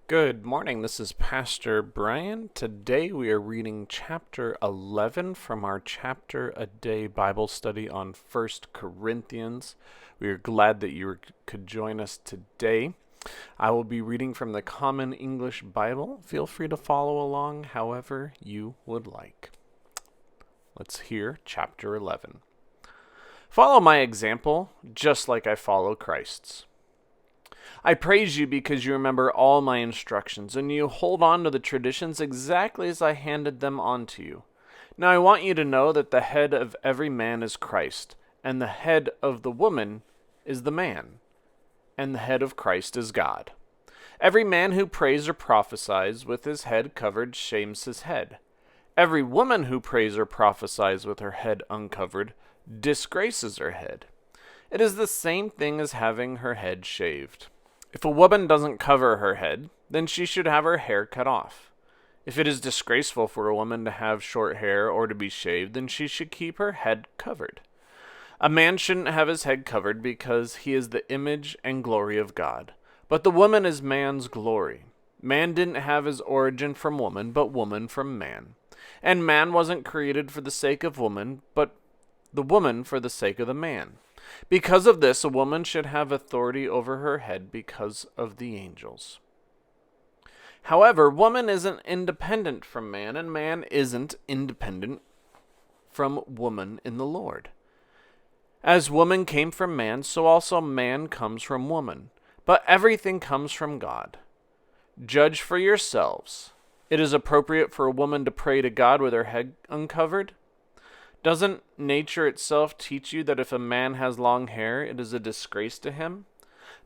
Good morning. This is Pastor Brian. Today we are reading chapter 11 from our Chapter a Day Bible study on First Corinthians. We are glad that you could join us today. I will be reading from the Common English Bible. Feel free to follow along however you would like. Let's hear chapter 11. Follow my example, just like I follow Christ's. I praise you because you remember all my instructions, and you hold on to the traditions exactly as I handed them on to you. Now I want you to know that the head of every man is Christ, and the head of the woman is the man, and the head of Christ is God. Every man who prays or prophesies with his head covered shames his head. Every woman who prays or prophesies with her head uncovered disgraces her head. It is the same thing as having her head shaved. If a woman doesn't cover her head, then she should have her hair cut off. If it is disgraceful for a woman to have short hair or to be shaved, then she should keep her head covered. A man shouldn't have his head covered because he is the image and glory of God. But the woman is man's glory. Man didn't have his origin from woman, but woman from man. And man wasn't created for the sake of woman, but the woman for the sake of the man. Because of this, a woman should have authority over her head because of the angels. However, woman isn't independent from man, and man isn't independent from woman in the Lord. As woman came from man, so also man comes from woman. But everything comes from God. Judge for yourselves. It is appropriate for a woman to pray to God with her head uncovered. Doesn't nature itself teach you that if a man has long hair, it is a disgrace to him?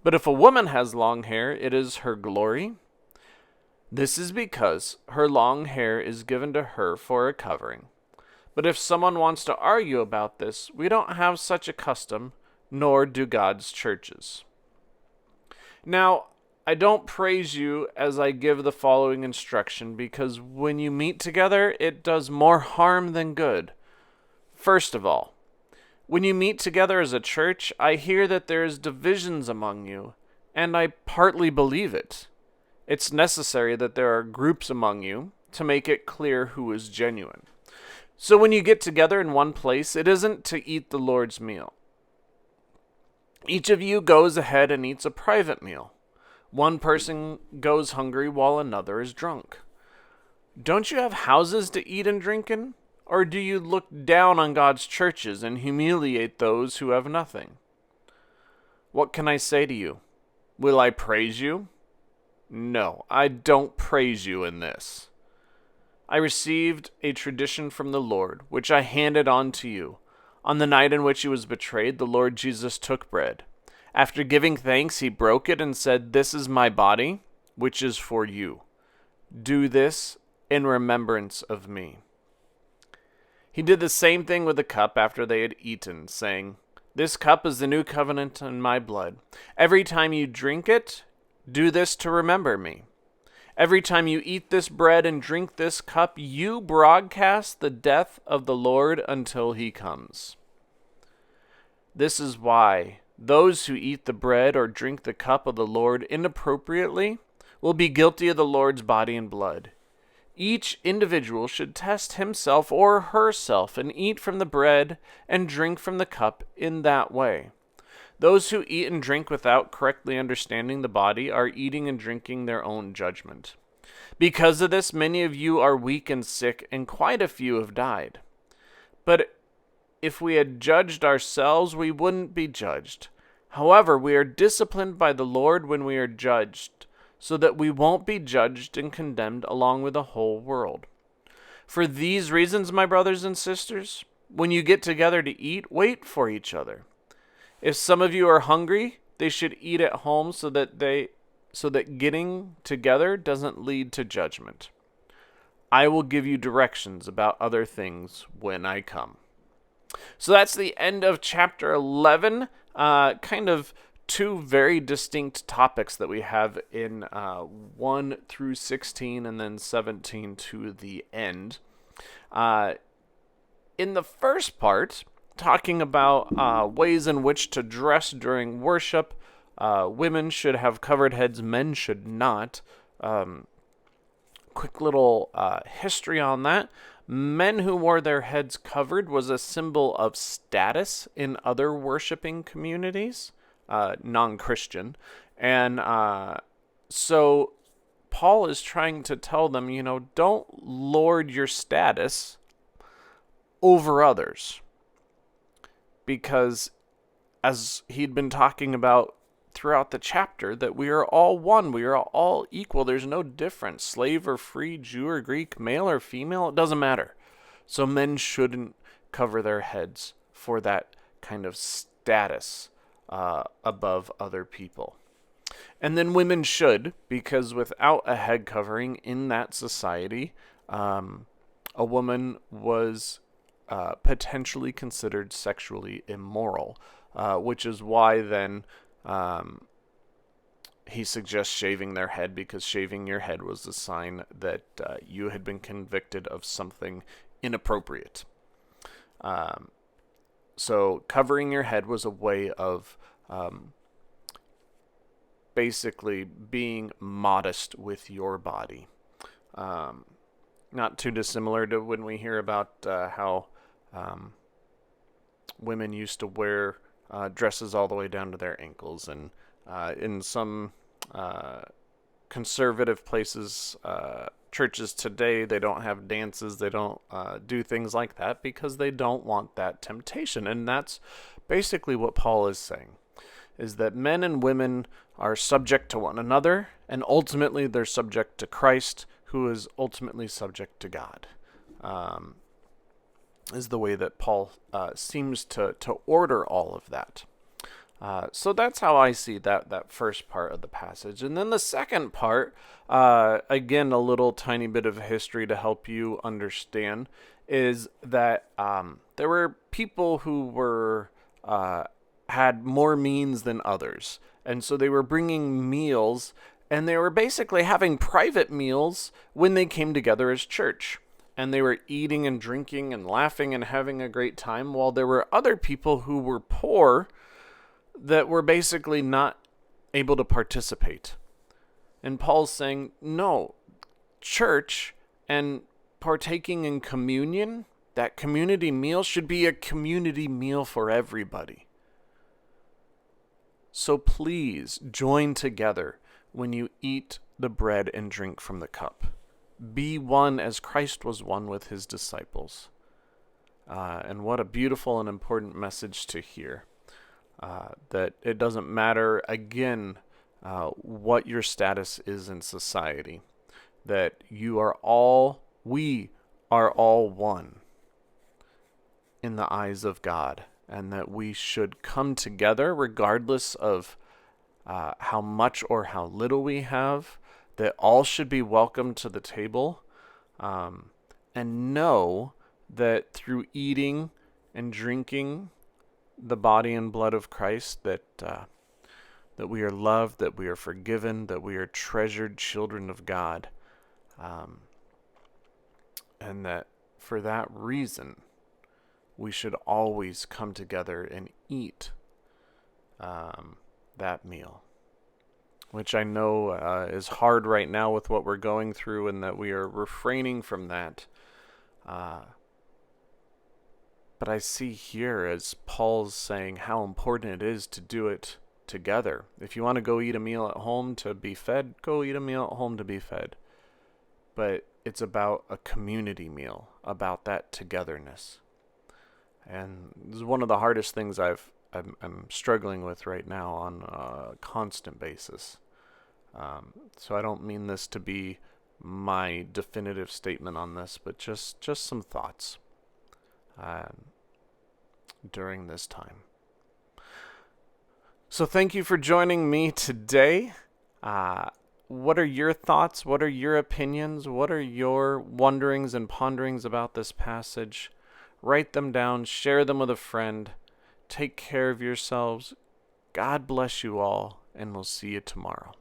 But if a woman has long hair, it is her glory? This is because her long hair is given to her for a covering. But if someone wants to argue about this, we don't have such a custom, nor do God's churches. Now, I don't praise you as I give the following instruction, because when you meet together, it does more harm than good. First of all, when you meet together as a church, I hear that there is divisions among you, and I partly believe it. It's necessary that there are groups among you to make it clear who is genuine. So when you get together in one place, it isn't to eat the Lord's meal. Each of you goes ahead and eats a private meal. One person goes hungry while another is drunk. Don't you have houses to eat and drink in? Or do you look down on God's churches and humiliate those who have nothing? What can I say to you? Will I praise you? No, I don't praise you in this. I received a tradition from the Lord, which I handed on to you. On the night in which he was betrayed, the Lord Jesus took bread. After giving thanks, he broke it and said, "This is my body, which is for you. Do this in remembrance of me." He did the same thing with the cup after they had eaten, saying, "This cup is the new covenant in my blood. Every time you drink it, do this to remember me. Every time you eat this bread and drink this cup, you broadcast the death of the Lord until he comes." This is why those who eat the bread or drink the cup of the Lord inappropriately will be guilty of the Lord's body and blood. Each individual should test himself or herself and eat from the bread and drink from the cup in that way. Those who eat and drink without correctly understanding the body are eating and drinking their own judgment. Because of this, many of you are weak and sick, and quite a few have died. But if we had judged ourselves, we wouldn't be judged. However, we are disciplined by the Lord when we are judged, so that we won't be judged and condemned along with the whole world. For these reasons, my brothers and sisters, when you get together to eat, wait for each other. If some of you are hungry, they should eat at home so that getting together doesn't lead to judgment. I will give you directions about other things when I come. So that's the end of chapter 11. Kind of two very distinct topics that we have in 1 through 16 and then 17 to the end. In the first part, talking about ways in which to dress during worship, women should have covered heads, men should not. quick little history on that. Men who wore their heads covered was a symbol of status in other worshiping communities, non-Christian. And so Paul is trying to tell them, don't lord your status over others. Because as he'd been talking about throughout the chapter, that we are all one, we are all equal, there's no difference, slave or free, Jew or Greek, male or female, it doesn't matter. So men shouldn't cover their heads for that kind of status above other people. And then women should, because without a head covering in that society, a woman was potentially considered sexually immoral, which is why then he suggests shaving their head, because shaving your head was a sign that you had been convicted of something inappropriate. So covering your head was a way of basically being modest with your body. Not too dissimilar to when we hear about how women used to wear dresses all the way down to their ankles, and in some conservative places, churches today, they don't have dances, they don't do things like that because they don't want that temptation. And that's basically what Paul is saying, is that men and women are subject to one another, and ultimately they're subject to Christ, who is ultimately subject to God. Is the way that Paul seems to order all of that. So that's how I see that first part of the passage. And then the second part, again, a little tiny bit of history to help you understand, is that there were people who were had more means than others. And so they were bringing meals, and they were basically having private meals when they came together as church. And they were eating and drinking and laughing and having a great time, while there were other people who were poor that were basically not able to participate. And Paul's saying, no, church and partaking in communion, that community meal should be a community meal for everybody. So please join together when you eat the bread and drink from the cup. Be one as Christ was one with his disciples. And what a beautiful and important message to hear. That it doesn't matter, again, what your status is in society. That we are all one in the eyes of God. And that we should come together regardless of how much or how little we have, that all should be welcome to the table, and know that through eating and drinking the body and blood of Christ, that we are loved, that we are forgiven, that we are treasured children of God, and that for that reason, we should always come together and eat that meal, which I know is hard right now with what we're going through, and that we are refraining from that. But I see here, as Paul's saying, how important it is to do it together. If you want to go eat a meal at home to be fed, go eat a meal at home to be fed. But it's about a community meal, about that togetherness. And this is one of the hardest things I'm struggling with right now on a constant basis. So I don't mean this to be my definitive statement on this, but just some thoughts during this time. So thank you for joining me today. What are your thoughts? What are your opinions? What are your wonderings and ponderings about this passage? Write them down, share them with a friend. Take care of yourselves. God bless you all, and we'll see you tomorrow.